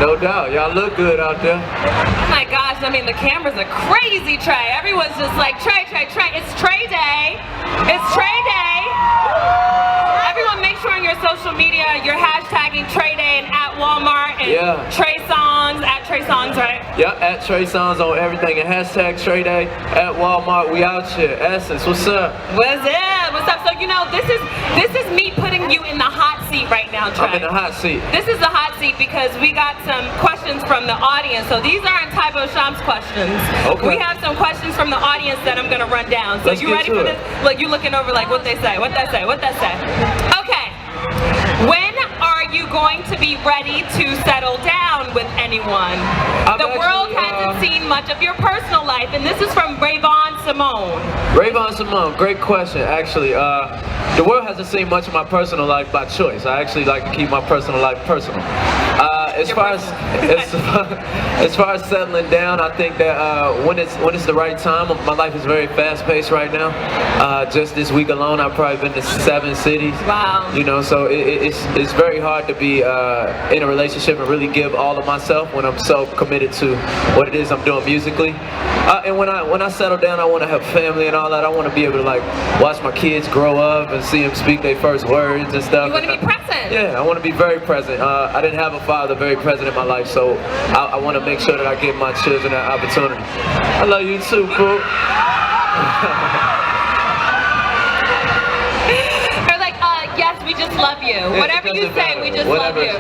No doubt. Y'all look good out there. Oh my gosh, I mean the cameras are crazy, Trey. Everyone's just like, Trey. It's Trey Day. It's Trey Day. Everyone make sure on your social media you're hashtagging Trey Day and at Walmart and Trey Songz, at Trey Songz, right? Yep, at Trey Songz on everything and hashtag Trey Day at Walmart. We out here. Essence, what's up? What's up? What's up? So you know this is me putting you in the hot seat right now, Trey. I'm in the hot seat. This is the hot seat because we got some questions from the audience. So these aren't Tybo Shams questions. Okay. We have some questions from the audience that I'm gonna run down. So you ready for this? Look, you looking over like what they say, what that say, what that say. Okay. When are you going to be ready to settle down with anyone? The world hasn't seen much of your personal life, and this is from Rayvon Simone. Rayvon Simone, great question. Actually, the world hasn't seen much of my personal life by choice. I actually like to keep my personal life personal. As far as settling down, I think that when it's the right time. My life is very fast-paced right now. Just this week alone, I've probably been to 7 cities. Wow. You know, so it's very hard to be in a relationship and really give all of myself when I'm so committed to what it is I'm doing musically. And when I settle down, I want to have family and all that. I want to be able to like watch my kids grow up and see them speak their first words and stuff. You want to be present. Yeah, I want to be very present. I didn't have a father very present in my life, so I want to make sure that I give my children that opportunity. I love you too, boo. They're like, yes, we just love you. Whatever you say, we just love you.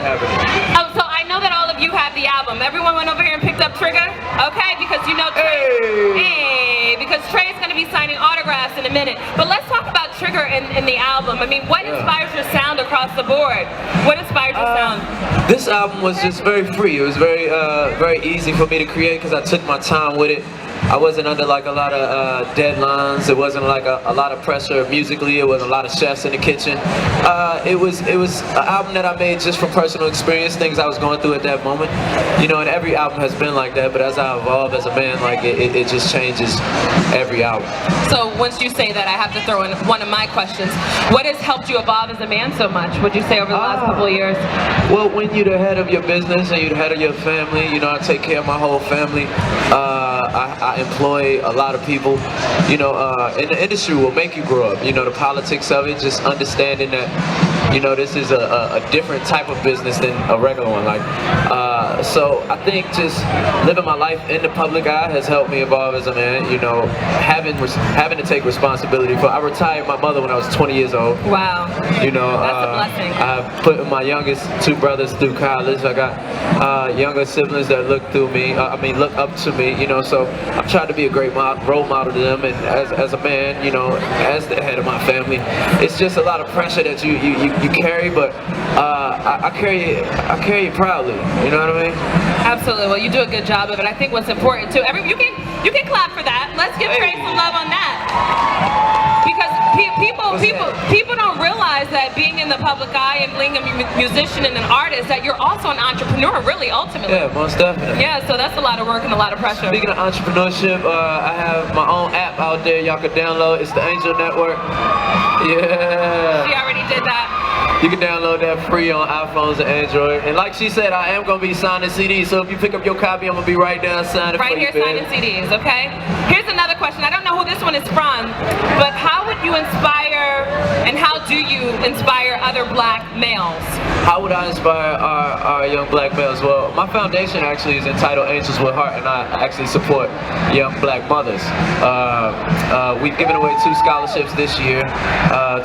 Oh, so I know that all of you have the album. Everyone went over here and picked up Trigga? Okay, because you know Trey. Hey, because Trey is going to be signing autographs in a minute. But let's talk about Trigga in the album. I mean, what inspires your sound across the board? What inspires your sound? This album was just very free. It was very easy for me to create because I took my time with it. I wasn't under like a lot of deadlines. It wasn't like a lot of pressure musically. It wasn't a lot of chefs in the kitchen. It was an album that I made just from personal experience, things I was going through at that moment. You know, and every album has been like that. But as I evolve as a man, like it just changes every album. So once you say that, I have to throw in one of my questions. What has helped you evolve as a man so much? Would you say over the last couple of years? Well, when you're the head of your business and you're the head of your family, you know, I take care of my whole family. I employ a lot of people, you know, in the industry will make you grow up. You know, the politics of it, just understanding that, you know, this is a different type of business than a regular one. Like, so I think just living my life in the public eye has helped me evolve as a man. You know, having to take responsibility for. I retired my mother when I was 20 years old. Wow. You know, that's a blessing. I put my youngest 2 brothers through college. I got younger siblings that look up to me. You know, so I'm trying to be a great role model to them. And as a man, you know, as the head of my family, it's just a lot of pressure that you carry, but I carry it proudly. You know what I mean? Absolutely. Well, you do a good job of it. I think what's important too. You can clap for that. Let's give Trey some love on that. Because people don't realize that being in the public eye and being a musician and an artist, that you're also an entrepreneur, really, ultimately. Yeah, most definitely. Yeah, so that's a lot of work and a lot of pressure. Speaking of entrepreneurship, I have my own app out there y'all can download. It's the Angel Network. Yeah. She already did that. You can download that free on iPhones and Android. And like she said, I am going to be signing CDs. So if you pick up your copy, I'm going to be right down signing right for you. Right here signing CDs, okay? Here's another question. I don't know who this one is from, but how would you inspire and how do you inspire other black males? How would I inspire our young black males? Well, my foundation actually is entitled Angels with Heart, and I actually support young black mothers. We've given away 2 scholarships this year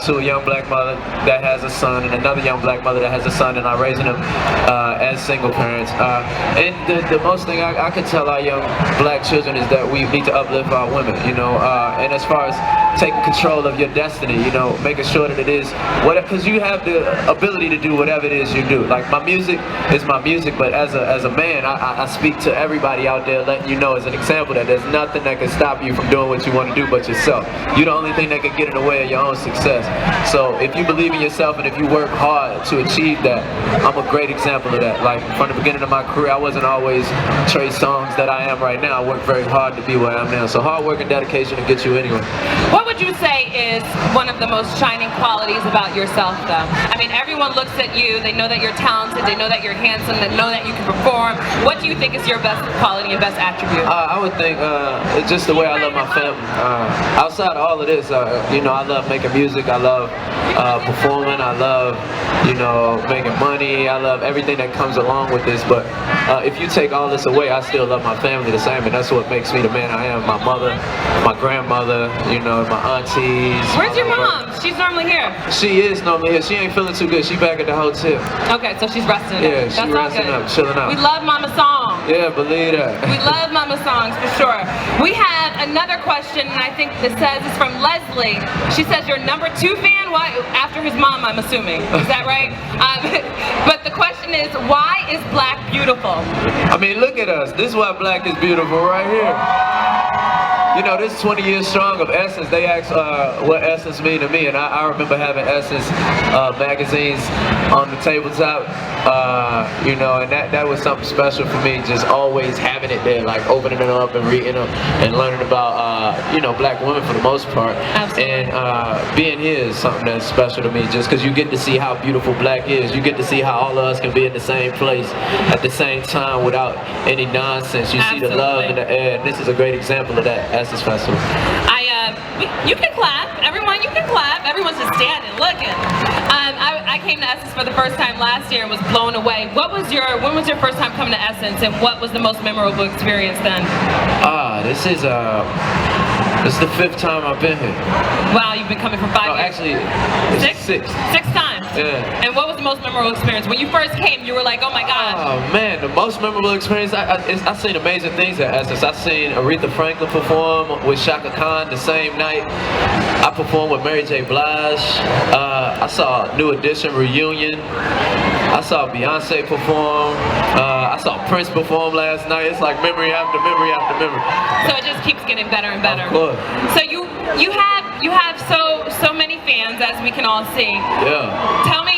to a young black mother that has a son and another young black mother that has a son, and I'm raising them as single parents. And the most thing I can tell our young black children is that we need to uplift our women, you know, and as far as taking control of your destiny, you know, making sure that it is whatever, because you have the ability to do whatever it is you do. Like, my music is my music, but as a man, I speak to everybody out there, letting you know as an example that there's nothing that can stop you from doing what you want to do but yourself. You're the only thing that can get in the way of your own success. So if you believe in yourself and if you work hard to achieve that, I'm a great example of that. Like, from the beginning of my career, I wasn't always Trey Songz that I am right now. I worked very hard to be where I am now. So hard work and dedication will get you anywhere. What would you say is one of the most shining qualities about yourself, though? I mean, everyone looks at you, they know that you're talented, they know that you're handsome, they know that you can perform. What do you think is your best quality and best attribute? I would think it's just the way I love my family. Outside of all of this, you know, I love making music, I love performing, I love, you know, making money, I love everything that comes along with this, but if you take all this away, I still love my family the same, and that's what makes me the man I am. My mother, my grandmother, you know, my aunties. Where's your mom? She's normally here. She is normally here. She ain't feeling too good. She back at the hotel. Okay, so she's resting. Yeah, she's resting up, chilling out. We love Mama Songs. Yeah, believe that. We love Mama Songs for sure. We have another question, and I think it says it's from Leslie. She says you're #2 fan. Why? After his mom, I'm assuming. Is that right? But the question is, why is black beautiful? I mean, look at us. This is why black is beautiful right here. You know, this 20 years strong of Essence, they asked what Essence mean to me, and I remember having Essence magazines on the tabletop, you know, and that was something special for me, just always having it there, like opening it up and reading them and learning about, you know, black women for the most part. Absolutely. And being here is something that's special to me, just because you get to see how beautiful black is. You get to see how all of us can be in the same place at the same time without any nonsense. You see the love in the air, and this is a great example of that. Essence Festival. You can clap. Everyone, you can clap. Everyone's just standing, looking. I came to Essence for the first time last year and was blown away. When was your first time coming to Essence, and what was the most memorable experience then? This is the 5th time I've been here. Wow, you've been coming for 5 years. Actually, it's 6. 6 times. Yeah. And what was the most memorable experience? When you first came, you were like, oh my gosh. Oh man, the most memorable experience, I've seen amazing things at Essence. I've seen Aretha Franklin perform with Shaka Khan the same night. I performed with Mary J. Blige. I saw New Edition reunion. I saw Beyonce perform. I saw Prince perform last night. It's like memory after memory after memory. So it just keeps getting better and better. Of course. So you have so many fans, as we can all see. Yeah. Tell me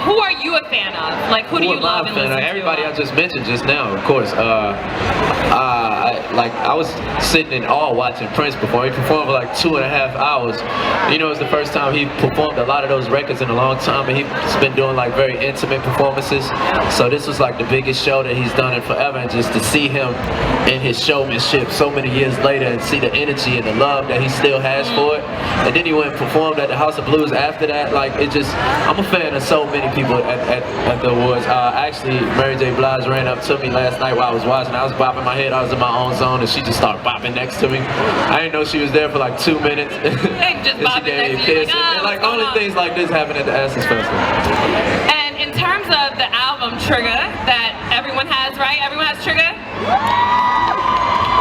who are you a fan of? Like, who do you love and listen to? Everybody I just mentioned just now, of course. I was sitting in awe watching Prince perform. He performed for like 2.5 hours. You know, it was the first time he performed a lot of those records in a long time, and he's been doing like very intimate performances. So this was like the biggest show that he's done in forever, and just to see him in his showmanship so many years later and see the energy and the love that he still has for it. And then he went and performed at the House of Blues after that. Like, it just, I'm a fan of so many people at the awards. Actually, Mary J. Blige ran up to me last night while I was watching. I was bopping my head. I was in my own zone, and she just started bopping next to me. I didn't know she was there for like 2 minutes. Just bopping next to you. Like only things like this happen at the Essence Festival. And in terms of the album Trigga that everyone has, right? Everyone has Trigga?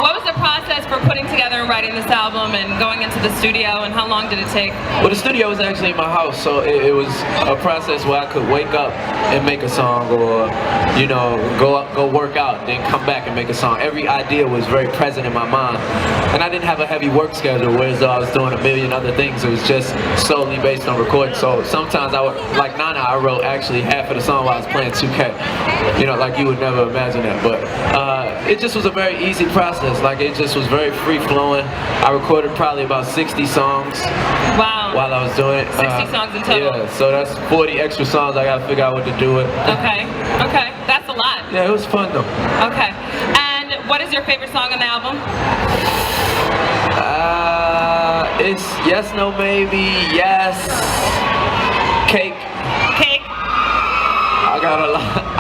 What was the process for putting together and writing this album and going into the studio, and how long did it take? Well, the studio was actually in my house, so it was a process where I could wake up and make a song, or, you know, go work out, then come back and make a song. Every idea was very present in my mind, and I didn't have a heavy work schedule, whereas though I was doing a million other things. It was just solely based on recording. So sometimes I would, like Nana, I wrote actually half of the song while I was playing 2K. You know, like you would never imagine that, but it just was a very easy process. Like, it just was very free-flowing. I recorded probably about 60 songs. Wow. While I was doing it. 60 songs in total? Yeah, so that's 40 extra songs. I gotta figure out what to do with. Okay, that's a lot. Yeah, it was fun though. Okay, and what is your favorite song on the album? It's Yes, No, Maybe, Yes, Cake. Cake. I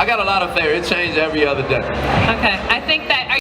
got a lot of favorites. It changed every other day. Okay, I think that.